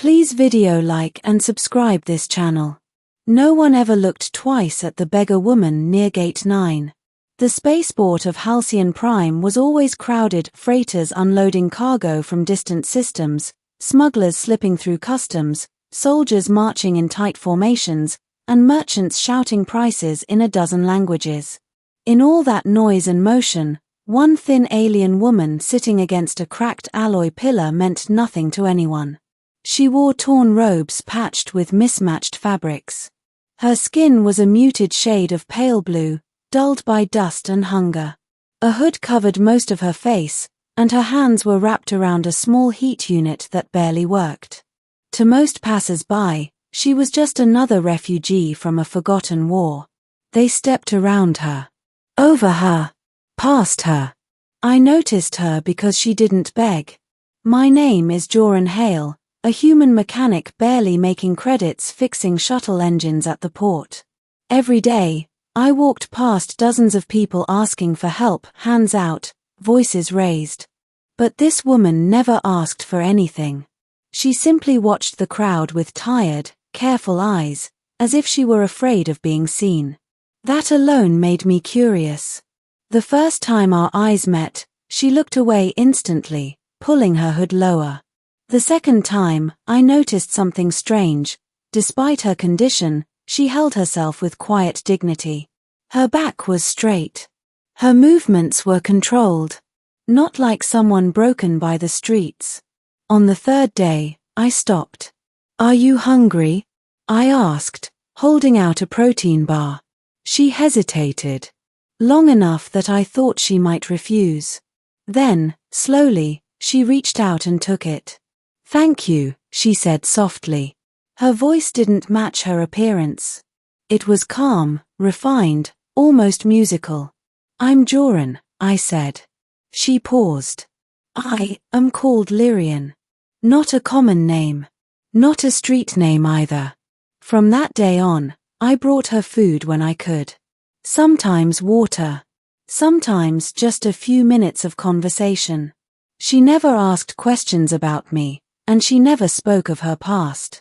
Please video like and subscribe this channel. No one ever looked twice at the Beggar woman near Gate 9. The spaceport of Halcyon Prime was always crowded, freighters unloading cargo from distant systems, smugglers slipping through customs, soldiers marching in tight formations, and merchants shouting prices in a dozen languages. In all that noise and motion, one thin alien woman sitting against a cracked alloy pillar meant nothing to anyone. She wore torn robes patched with mismatched fabrics. Her skin was a muted shade of pale blue, dulled by dust and hunger. A hood covered most of her face, and her hands were wrapped around a small heat unit that barely worked. To most passers-by, she was just another refugee from a forgotten war. They stepped around her, over her, past her. I noticed her because she didn't beg. My name is Joran Hale, a human mechanic barely making credits fixing shuttle engines at the port. Every day, I walked past dozens of people asking for help, hands out, voices raised. But this woman never asked for anything. She simply watched the crowd with tired, careful eyes, as if she were afraid of being seen. That alone made me curious. The first time our eyes met, she looked away instantly, pulling her hood lower. The second time, I noticed something strange. Despite her condition, she held herself with quiet dignity. Her back was straight. Her movements were controlled. Not like someone broken by the streets. On the third day, I stopped. "Are you hungry?" I asked, holding out a protein bar. She hesitated. Long enough that I thought she might refuse. Then, slowly, she reached out and took it. "Thank you," she said softly. Her voice didn't match her appearance. It was calm, refined, almost musical. "I'm Joran," I said. She paused. "I am called Lyrian. Not a common name. Not a street name either." From that day on, I brought her food when I could. Sometimes water. Sometimes just a few minutes of conversation. She never asked questions about me, and she never spoke of her past.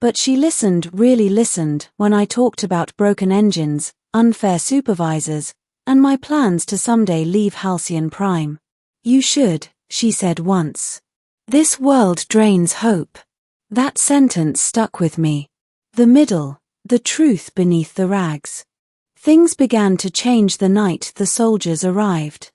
But she listened, really listened, when I talked about broken engines, unfair supervisors, and my plans to someday leave Halcyon Prime. "You should," she said once. "This world drains hope." That sentence stuck with me. The middle, the truth beneath the rags. Things began to change the night the soldiers arrived.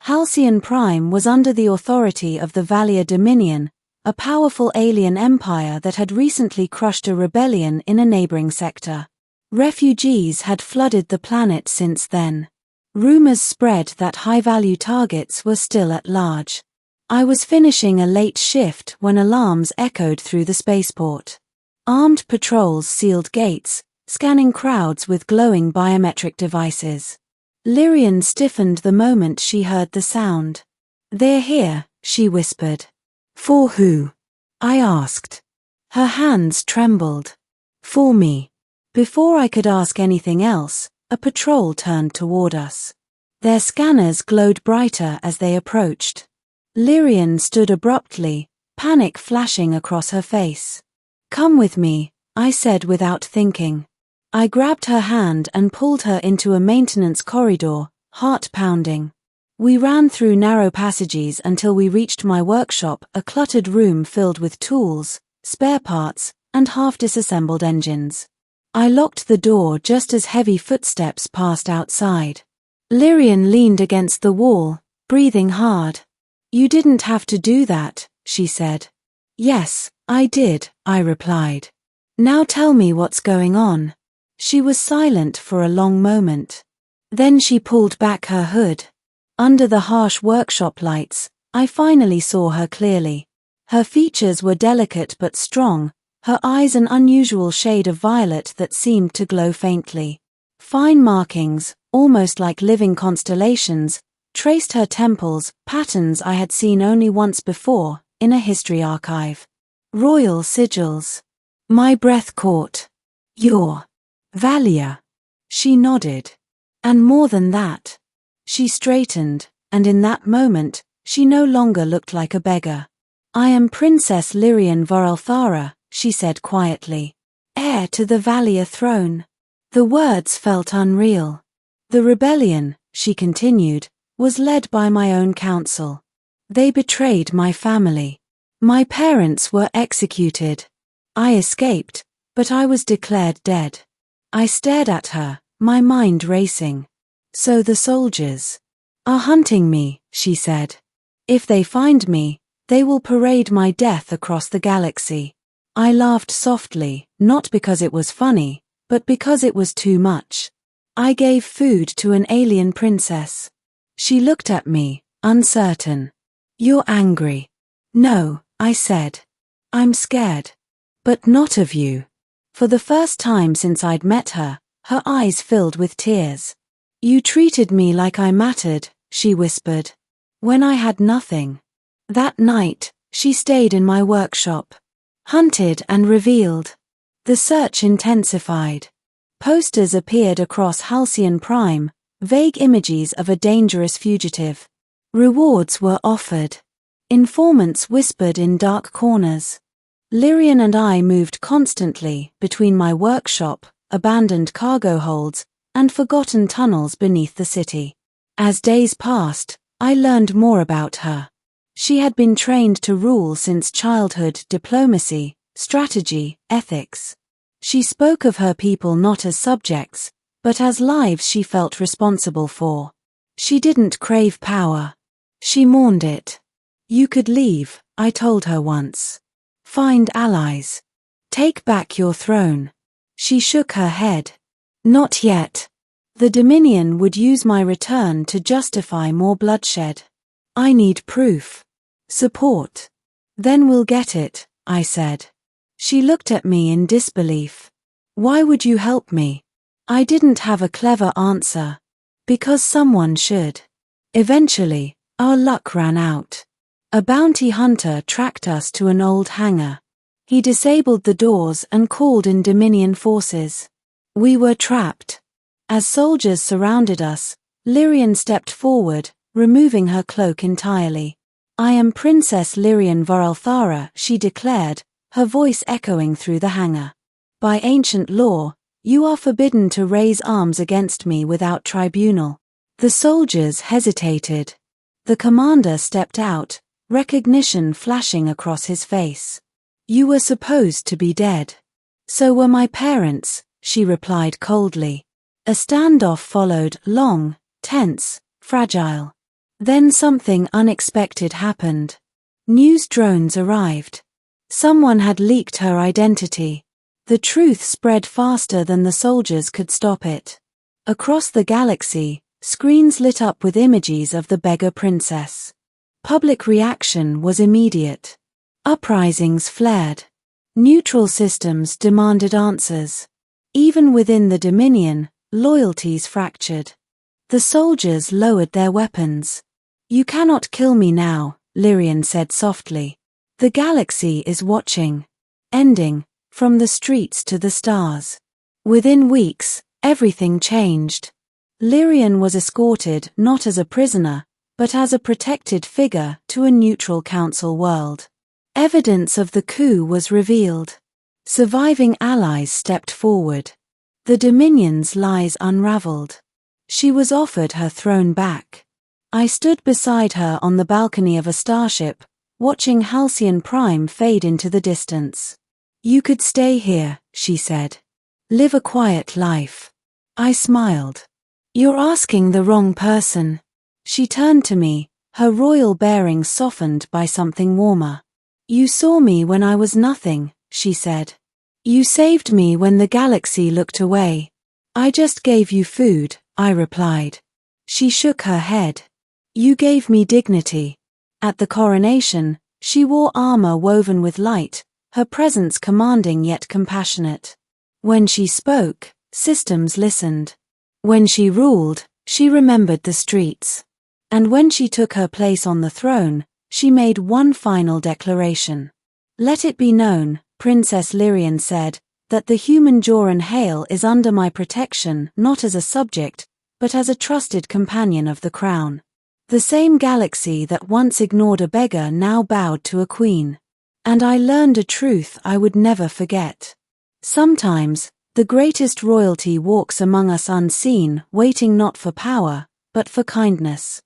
Halcyon Prime was under the authority of the Valia Dominion, a powerful alien empire that had recently crushed a rebellion in a neighboring sector. Refugees had flooded the planet since then. Rumors spread that high-value targets were still at large. I was finishing a late shift when alarms echoed through the spaceport. Armed patrols sealed gates, scanning crowds with glowing biometric devices. Lyrian stiffened the moment she heard the sound. "They're here," she whispered. "For who?" I asked. Her hands trembled. "For me." Before I could ask anything else, a patrol turned toward us. Their scanners glowed brighter as they approached. Lyrian stood abruptly, panic flashing across her face. "Come with me," I said without thinking. I grabbed her hand and pulled her into a maintenance corridor, heart pounding. We ran through narrow passages until we reached my workshop, a cluttered room filled with tools, spare parts, and half-disassembled engines. I locked the door just as heavy footsteps passed outside. Lyrian leaned against the wall, breathing hard. "You didn't have to do that," she said. "Yes, I did," I replied. "Now tell me what's going on." She was silent for a long moment. Then she pulled back her hood. Under the harsh workshop lights, I finally saw her clearly. Her features were delicate but strong, her eyes an unusual shade of violet that seemed to glow faintly. Fine markings, almost like living constellations, traced her temples, patterns I had seen only once before, in a history archive. Royal sigils. My breath caught. "You're Valia." She nodded. "And more than that." She straightened, and in that moment, she no longer looked like a beggar. "I am Princess Lyrian Voralthara," she said quietly. Heir to the Valier throne. The words felt unreal. The rebellion, she continued, was led by my own council. They betrayed my family. My parents were executed. I escaped, but I was declared dead. I stared at her, my mind racing. So the soldiers are hunting me, she said. If they find me, they will parade my death across the galaxy. I laughed softly, not because it was funny, but because it was too much. I gave food to an alien princess. She looked at me, uncertain. You're angry. No, I said. I'm scared. But not of you. For the first time since I'd met her, her eyes filled with tears. You treated me like I mattered, she whispered. When I had nothing. That night, she stayed in my workshop. Hunted and revealed. The search intensified. Posters appeared across Halcyon Prime, vague images of a dangerous fugitive. Rewards were offered. Informants whispered in dark corners. Lyrian and I moved constantly between my workshop, abandoned cargo holds, and forgotten tunnels beneath the city. As days passed, I learned more about her. She had been trained to rule since childhood: diplomacy, strategy, ethics. She spoke of her people not as subjects, but as lives she felt responsible for. She didn't crave power. She mourned it. You could leave, I told her once. Find allies. Take back your throne. She shook her head. Not yet. The Dominion would use my return to justify more bloodshed. I need proof. Support. Then we'll get it, I said. She looked at me in disbelief. Why would you help me? I didn't have a clever answer. Because someone should. Eventually, our luck ran out. A bounty hunter tracked us to an old hangar. He disabled the doors and called in Dominion forces. We were trapped. As soldiers surrounded us, Lyrian stepped forward, removing her cloak entirely. I am Princess Lyrian Voralthara, she declared, her voice echoing through the hangar. By ancient law, you are forbidden to raise arms against me without tribunal. The soldiers hesitated. The commander stepped out, recognition flashing across his face. You were supposed to be dead. So were my parents, she replied coldly. A standoff followed, long, tense, fragile. Then something unexpected happened. News drones arrived. Someone had leaked her identity. The truth spread faster than the soldiers could stop it. Across the galaxy, screens lit up with images of the Beggar princess. Public reaction was immediate. Uprisings flared. Neutral systems demanded answers. Even within the Dominion, loyalties fractured. The soldiers lowered their weapons. You cannot kill me now, Lyrian said softly. The galaxy is watching. Ending, from the streets to the stars. Within weeks, everything changed. Lyrian was escorted not as a prisoner, but as a protected figure to a neutral council world. Evidence of the coup was revealed. Surviving allies stepped forward. The Dominion's lies unraveled. She was offered her throne back. I stood beside her on the balcony of a starship, watching Halcyon Prime fade into the distance. You could stay here, she said. Live a quiet life. I smiled. You're asking the wrong person. She turned to me, her royal bearing softened by something warmer. You saw me when I was nothing, she said. You saved me when the galaxy looked away. I just gave you food, I replied. She shook her head. You gave me dignity. At the coronation, she wore armor woven with light, her presence commanding yet compassionate. When she spoke, systems listened. When she ruled, she remembered the streets. And when she took her place on the throne, she made one final declaration. Let it be known, Princess Lyrian said, that the human Joran Hale is under my protection not as a subject, but as a trusted companion of the crown. The same galaxy that once ignored a beggar now bowed to a queen. And I learned a truth I would never forget. Sometimes, the greatest royalty walks among us unseen, waiting not for power, but for kindness.